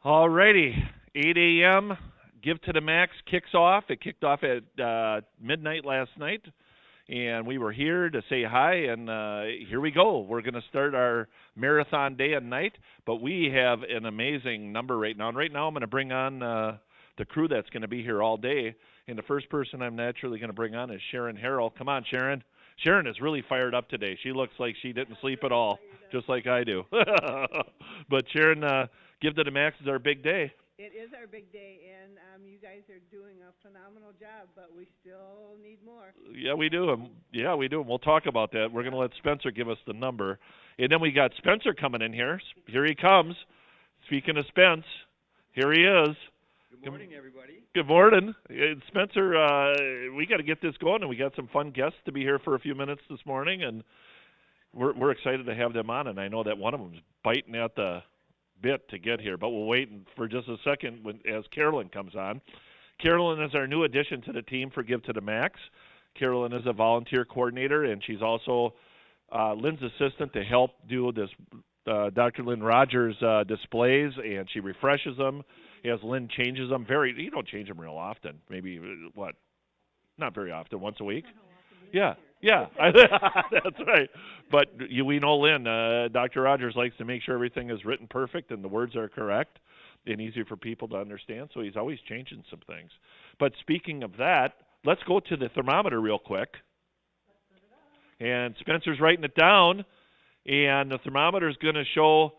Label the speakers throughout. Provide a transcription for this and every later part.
Speaker 1: All righty, 8 a.m. Give to the Max kicks off. It kicked off at midnight last night, and we were here to say hi, and here we go. We're going to start our marathon day and night, but we have an amazing number right now. And right now I'm going to bring on the crew that's going to be here all day, and the first person I'm naturally going to bring on is Sharon Harrell. Come on, Sharon. Sharon is really fired up today. She looks like she didn't sleep at all, just like I do. But Sharon, Give to the Max is our big day.
Speaker 2: It is our big day, and you guys are doing a phenomenal job, but we still need more.
Speaker 1: Yeah, we do. We do. And we'll talk about that. We're going to let Spencer give us the number. And then we got Spencer coming in here. Here he comes. Speaking of Spence, here he is.
Speaker 3: Good morning, everybody.
Speaker 1: Good morning. Spencer, we got to get this going, and we got some fun guests to be here for a few minutes this morning, and we're excited to have them on, and I know that one of them's biting at the bit to get here, but we'll wait for just a second as Carolyn comes on. Carolyn is our new addition to the team for Give to the Max. Carolyn is a volunteer coordinator, and she's also Lynn's assistant to help do this Dr. Lynn Rogers displays, and she refreshes them as Lynn changes them. You don't change them real often. Maybe, not very often, once a week? Yeah, that's right. But we know Lynn, Dr. Rogers likes to make sure everything is written perfect and the words are correct and easy for people to understand, so he's always changing some things. But speaking of that, let's go to the thermometer real quick. And Spencer's writing it down, and the thermometer is going to show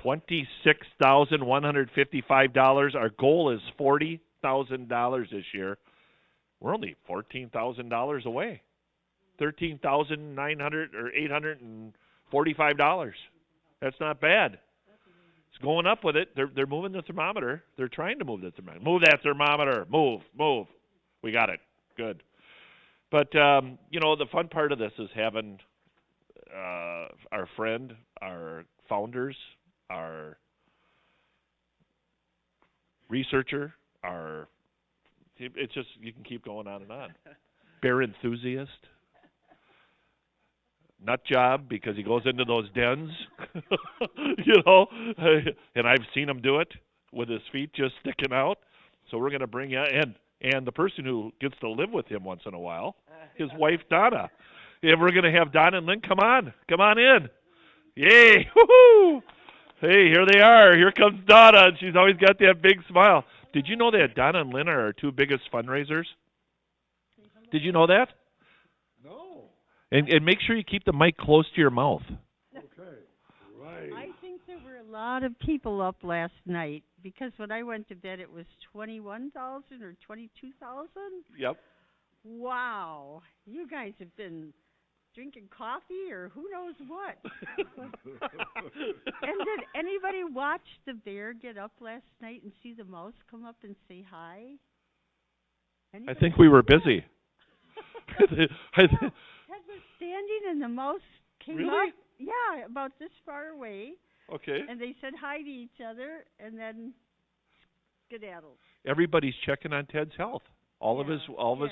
Speaker 1: $26,155. Our goal is $40,000 this year. We're only $14,000 away. $13,900 or $845. That's not bad. It's going up with it. They're moving the thermometer. They're trying to move the thermometer. Move that thermometer. Move. We got it. Good. But the fun part of this is having our friend, our founders, our researcher, it's just, you can keep going on and on. Bear enthusiast. Nut job, because he goes into those dens, and I've seen him do it with his feet just sticking out. So we're going to bring you in, and the person who gets to live with him once in a while, his wife, Donna. And we're going to have Donna and Lynn come on in. Yay, woohoo! Hey, here they are. Here comes Donna, and she's always got that big smile. Did you know that Donna and Lynn are our two biggest fundraisers? Did you know that?
Speaker 3: No.
Speaker 1: And make sure you keep the mic close to your mouth.
Speaker 3: Okay. Right.
Speaker 2: I think there were a lot of people up last night because when I went to bed it was 21,000 or 22,000.
Speaker 1: Yep.
Speaker 2: Wow. You guys have been drinking coffee or who knows what. And did anybody watch the bear get up last night and see the mouse come up and say hi? Anybody?
Speaker 1: I think we were busy.
Speaker 2: Ted was standing and the mouse came
Speaker 1: Really?
Speaker 2: up. Yeah, about this far away.
Speaker 1: Okay.
Speaker 2: And they said hi to each other and then skedaddled.
Speaker 1: Everybody's checking on Ted's health. All of his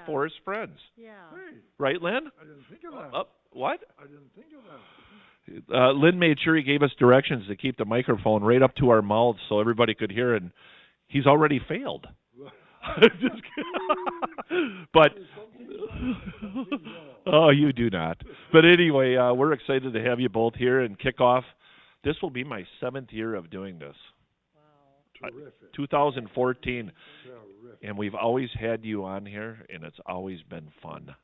Speaker 1: forest friends.
Speaker 2: Yeah.
Speaker 3: Hey,
Speaker 1: Right, Lynn?
Speaker 3: I didn't think of that.
Speaker 1: What?
Speaker 3: I didn't think of that.
Speaker 1: Lynn made sure he gave us directions to keep the microphone right up to our mouths so everybody could hear, and he's already failed. Just kidding. But oh, you do not. But anyway, we're excited to have you both here and kick off. This will be my 7th year of doing this.
Speaker 2: Wow.
Speaker 3: Terrific.
Speaker 1: 2014.
Speaker 3: Terrific.
Speaker 1: And we've always had you on here, and it's always been fun.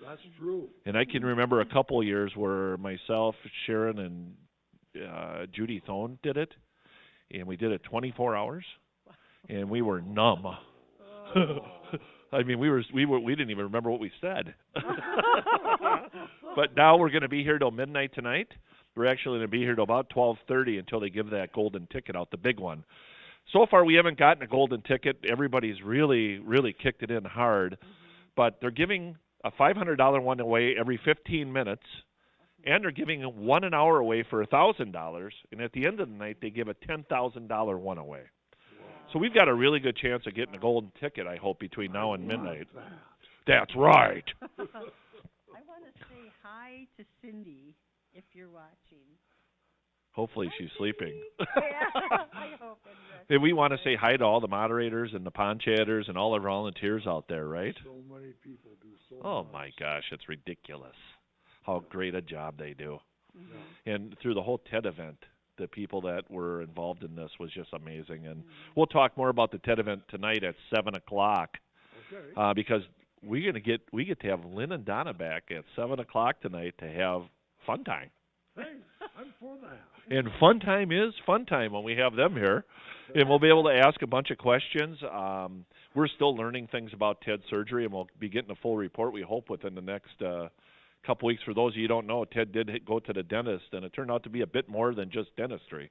Speaker 3: That's true.
Speaker 1: And I can remember a couple of years where myself, Sharon, and Judy Thone did it, and we did it 24 hours, and we were numb.
Speaker 2: Oh.
Speaker 1: I mean, we didn't even remember what we said. But now we're going to be here till midnight tonight. We're actually going to be here till about 12:30 until they give that golden ticket out, the big one. So far, we haven't gotten a golden ticket. Everybody's really, really kicked it in hard. But they're giving a $500 one away every 15 minutes, and they're giving one an hour away for $1,000. And at the end of the night, they give a $10,000 one away. So we've got a really good chance of getting a golden ticket, I hope, between now and midnight. That's right.
Speaker 2: I want to say hi to Cindy if you're watching.
Speaker 1: Hopefully she's sleeping.
Speaker 2: Yeah, I hope and rest.
Speaker 1: And we want to say hi to all the moderators and the pond chatters and all our volunteers out there, right?
Speaker 3: So many people do so
Speaker 1: Oh
Speaker 3: much.
Speaker 1: my gosh, it's ridiculous how great a job they do.
Speaker 2: Mhm.
Speaker 1: And through the whole TED event, the people that were involved in this was just amazing. And
Speaker 2: Mhm.
Speaker 1: we'll talk more about the TED event tonight at 7:00,
Speaker 3: Okay.
Speaker 1: because we get to have Lynn and Donna back at 7:00 tonight to have fun time.
Speaker 3: Hey, I'm for that.
Speaker 1: And fun time is fun time when we have them here. And we'll be able to ask a bunch of questions. We're still learning things about TED surgery, and we'll be getting a full report, we hope, within the next couple weeks. For those of you who don't know, Ted did go to the dentist, and it turned out to be a bit more than just dentistry.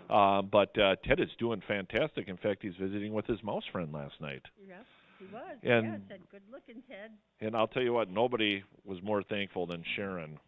Speaker 1: But Ted is doing fantastic. In fact, he's visiting with his mouse friend last night.
Speaker 2: Yes, he was.
Speaker 1: And-
Speaker 2: Yes, and good looking, Ted.
Speaker 1: And I'll tell you what, nobody was more thankful than Sharon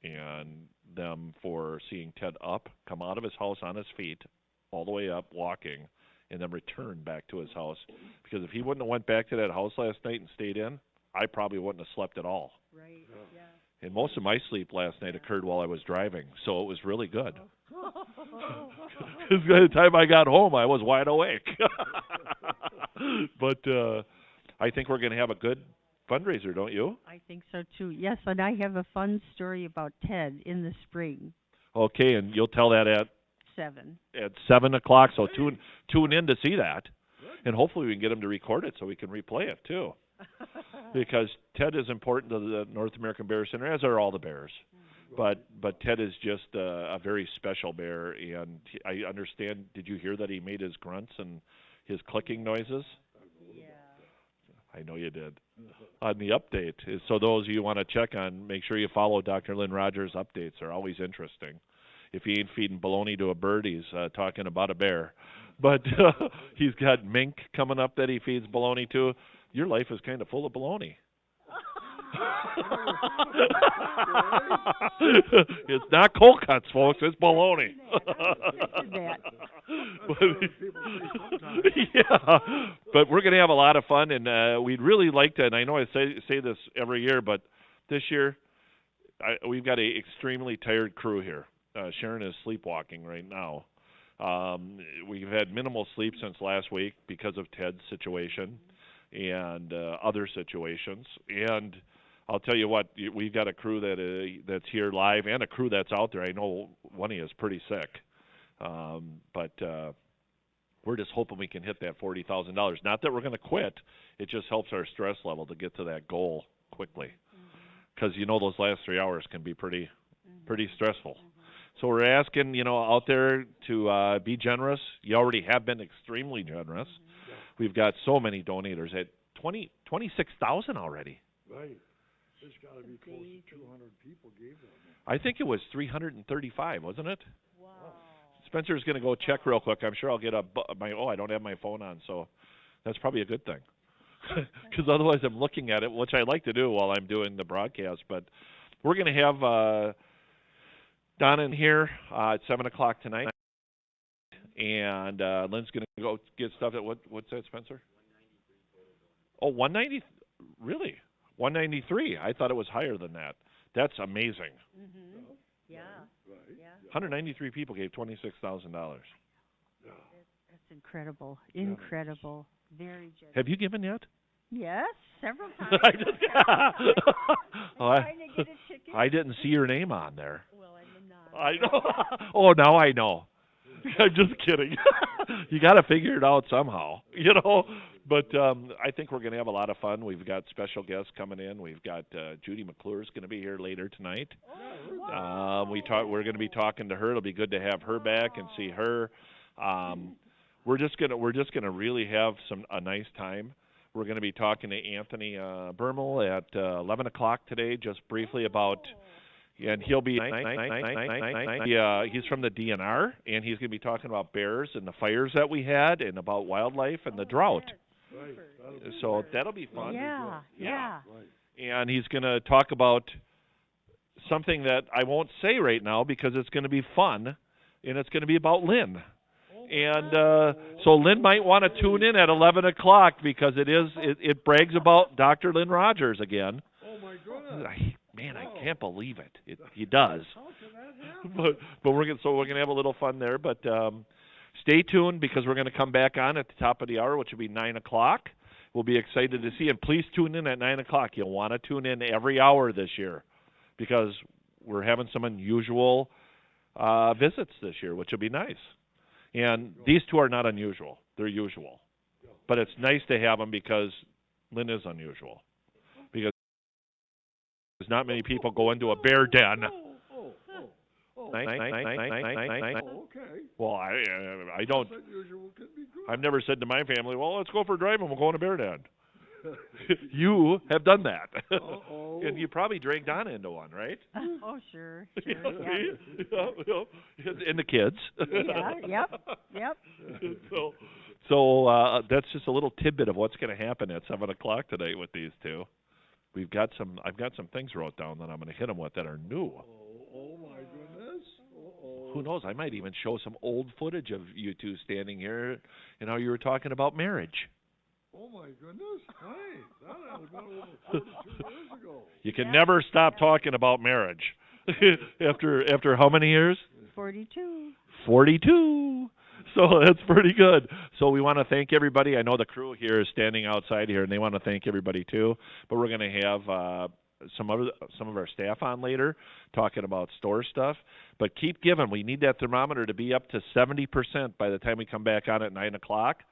Speaker 1: and them for seeing Ted come out of his house on his feet, all the way up, walking, and then return back to his house. Because if he wouldn't have went back to that house last night and stayed in, I probably wouldn't have slept at all.
Speaker 2: Right, yeah.
Speaker 1: And most of my sleep last night occurred while I was driving, so it was really good. Because by the time I got home, I was wide awake. But I think we're going to have a good fundraiser, don't you?
Speaker 2: I think so too. Yes, and I have a fun story about Ted in the spring.
Speaker 1: Okay, and you'll tell that at
Speaker 2: 7.
Speaker 1: 7:00. So tune in to see that, and hopefully we can get him to record it so we can replay it too. Because Ted is important to the North American Bear Center, as are all the bears. But Ted is just a very special bear, and I understand. Did you hear that he made his grunts and his clicking noises?
Speaker 2: Yeah.
Speaker 1: I know you did. On the update, so those of you who want to check on, make sure you follow Dr. Lynn Rogers' updates. They're always interesting. If he ain't feeding bologna to a bird, he's talking about a bear. But he's got mink coming up that he feeds bologna to. Your life is kind of full of bologna. It's not cold cuts, folks. It's bologna. Yeah, but we're going to have a lot of fun, and we'd really like to. And I know I say this every year, but this year we've got an extremely tired crew here. Sharon is sleepwalking right now. We've had minimal sleep since last week because of Ted's situation and other situations. And I'll tell you what, we've got a crew that's here live and a crew that's out there. I know one of you is pretty sick, but we're just hoping we can hit that $40,000. Not that we're going to quit. It just helps our stress level to get to that goal quickly, because those last 3 hours can be pretty stressful. So we're asking, out there to be generous. You already have been extremely generous. We've got so many donators at 26,000 already.
Speaker 3: Right. There's got to be close to 200 people gave them.
Speaker 1: I think it was 335, wasn't it?
Speaker 2: Wow.
Speaker 1: Spencer's going to go check real quick. I'm sure I'll get I don't have my phone on, so that's probably a good thing. Because otherwise I'm looking at it, which I like to do while I'm doing the broadcast. But we're going to have Donna in here at 7:00 tonight. And Lynn's going to go get stuff at, what's that, Spencer? Oh, 190? Really? 193. I thought it was higher than that. That's amazing.
Speaker 2: Yeah.
Speaker 3: Right.
Speaker 2: Yeah.
Speaker 1: 193 people gave $26,000.
Speaker 3: Yeah.
Speaker 2: That's incredible. Incredible. Very generous.
Speaker 1: Have you given yet?
Speaker 2: Yes, several times.
Speaker 1: I just-
Speaker 2: I'm trying to get a ticket.
Speaker 1: I didn't see your name on there.
Speaker 2: Well, I'm a non.
Speaker 1: I know. Oh, now I know. I'm just kidding. You got to figure it out somehow, But I think we're going to have a lot of fun. We've got special guests coming in. We've got Judy McClure's going to be here later tonight. We're going to be talking to her. It'll be good to have her back and see her. We're just gonna really have a nice time. We're going to be talking to Anthony Bermel at 11:00 today, just briefly about. And he'll be, he's from the DNR, and he's going to be talking about bears and the fires that we had and about wildlife and the drought.
Speaker 3: Right.
Speaker 1: So that'll be fun.
Speaker 2: Yeah.
Speaker 3: Right.
Speaker 1: And he's going to talk about something that I won't say right now because it's going to be fun, and it's going to be about Lynn. And so Lynn might want to tune in at 11:00 because it brags about Dr. Lynn Rogers again.
Speaker 3: Oh, my goodness.
Speaker 1: Man, I can't believe it. He does.
Speaker 3: How can that happen?
Speaker 1: but we're gonna have a little fun there. But stay tuned because we're gonna come back on at the top of the hour, which will be 9 o'clock. We'll be excited to see, and please tune in at 9 o'clock. You'll want to tune in every hour this year because we're having some unusual visits this year, which will be nice. And these two are not unusual; they're usual. But it's nice to have them because Lynn is unusual. Because there's not many people go into a bear den.
Speaker 3: Okay.
Speaker 1: Well, I don't.
Speaker 3: Unusual can be good.
Speaker 1: I've never said to my family, "Well, let's go for a drive and we'll go in a bear den." You have done that, and you probably dragged Donna into one, right?
Speaker 2: Oh, sure,
Speaker 1: Yeah,
Speaker 2: yeah.
Speaker 1: and the kids.
Speaker 2: Yeah, yep.
Speaker 1: So that's just a little tidbit of what's going to happen at 7 o'clock tonight with these two. I've got some things wrote down that I'm going to hit them with that are new.
Speaker 3: Oh my goodness.
Speaker 1: Who knows? I might even show some old footage of you two standing here and how you were talking about marriage.
Speaker 3: Oh my goodness. Hey, that had been over 42 years ago.
Speaker 1: You can never stop talking about marriage. after how many years?
Speaker 2: 42.
Speaker 1: 42. So that's pretty good. So we want to thank everybody. I know the crew here is standing outside here, and they want to thank everybody too. But we're going to have some of our staff on later talking about store stuff. But keep giving. We need that thermometer to be up to 70% by the time we come back on at 9 o'clock,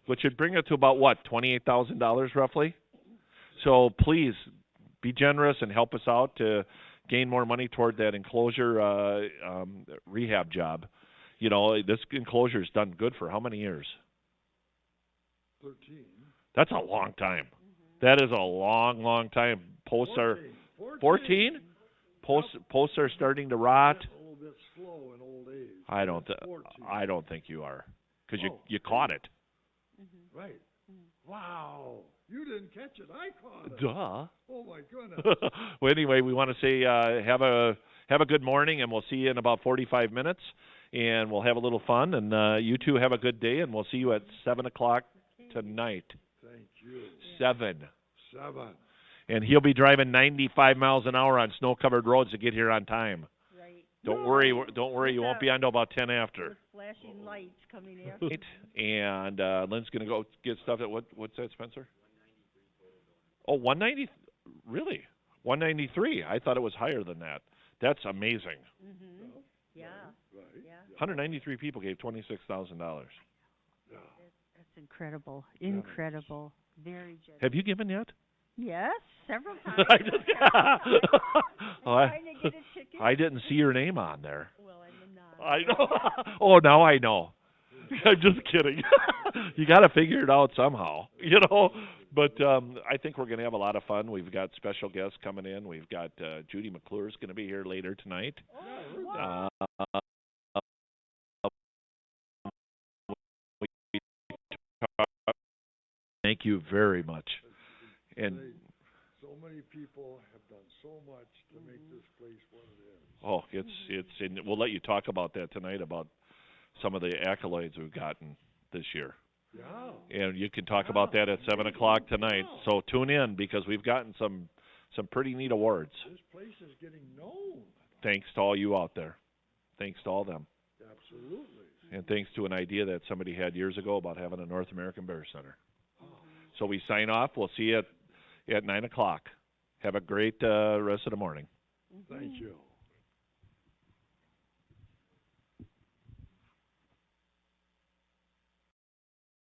Speaker 1: which would bring it to about, what, $28,000 roughly? So please be generous and help us out to gain more money toward that enclosure rehab job. You know, this enclosure's done good for how many years?
Speaker 3: 13.
Speaker 1: That's a long time. That is a long, long time. Posts 14? Posts are starting to rot.
Speaker 3: A little bit slow in old age.
Speaker 1: I don't think you are, because you caught it.
Speaker 3: Right. Wow. You didn't catch it. I caught it.
Speaker 1: Duh.
Speaker 3: Oh my goodness.
Speaker 1: Well, anyway, we want to say have a good morning, and we'll see you in about 45 minutes, and we'll have a little fun. And you two have a good day, and we'll see you at 7 o'clock tonight.
Speaker 3: Thank you.
Speaker 1: 7.
Speaker 3: 7.
Speaker 1: And he'll be driving 95 miles an hour on snow-covered roads to get here on time.
Speaker 2: Right.
Speaker 1: Don't worry, you won't be on till about 10 after.
Speaker 2: With flashing lights coming after.
Speaker 1: And Lynn's going to go get stuff at, what's that, Spencer? Oh, 190, really? 193. I thought it was higher than that. That's amazing.
Speaker 2: Yeah.
Speaker 3: Right.
Speaker 2: Yeah.
Speaker 1: 193 people gave $26,000.
Speaker 3: Yeah.
Speaker 2: That's incredible. Incredible. Very generous.
Speaker 1: Have you given yet?
Speaker 2: Yes, several times.
Speaker 1: I didn't see your name on there.
Speaker 2: Well, I'm not.
Speaker 1: I know. Oh, now I know. I'm just kidding. You got to figure it out somehow, you know. But I think we're going to have a lot of fun. We've got special guests coming in. We've got Judy McClure's going to be here later tonight. Thank you very much. And
Speaker 3: so many people have done so much to make this place what it is.
Speaker 1: Oh, and we'll let you talk about that tonight, about some of the accolades we've gotten this year.
Speaker 3: Yeah.
Speaker 1: And you can talk about that at 7 o'clock tonight. So tune in, because we've gotten some pretty neat awards.
Speaker 3: This place is getting known.
Speaker 1: Thanks to all you out there. Thanks to all them.
Speaker 3: Absolutely.
Speaker 1: And thanks to an idea that somebody had years ago about having a North American Bear Center. So we sign off. We'll see you at 9 o'clock. Have a great rest of the morning.
Speaker 3: Thank you.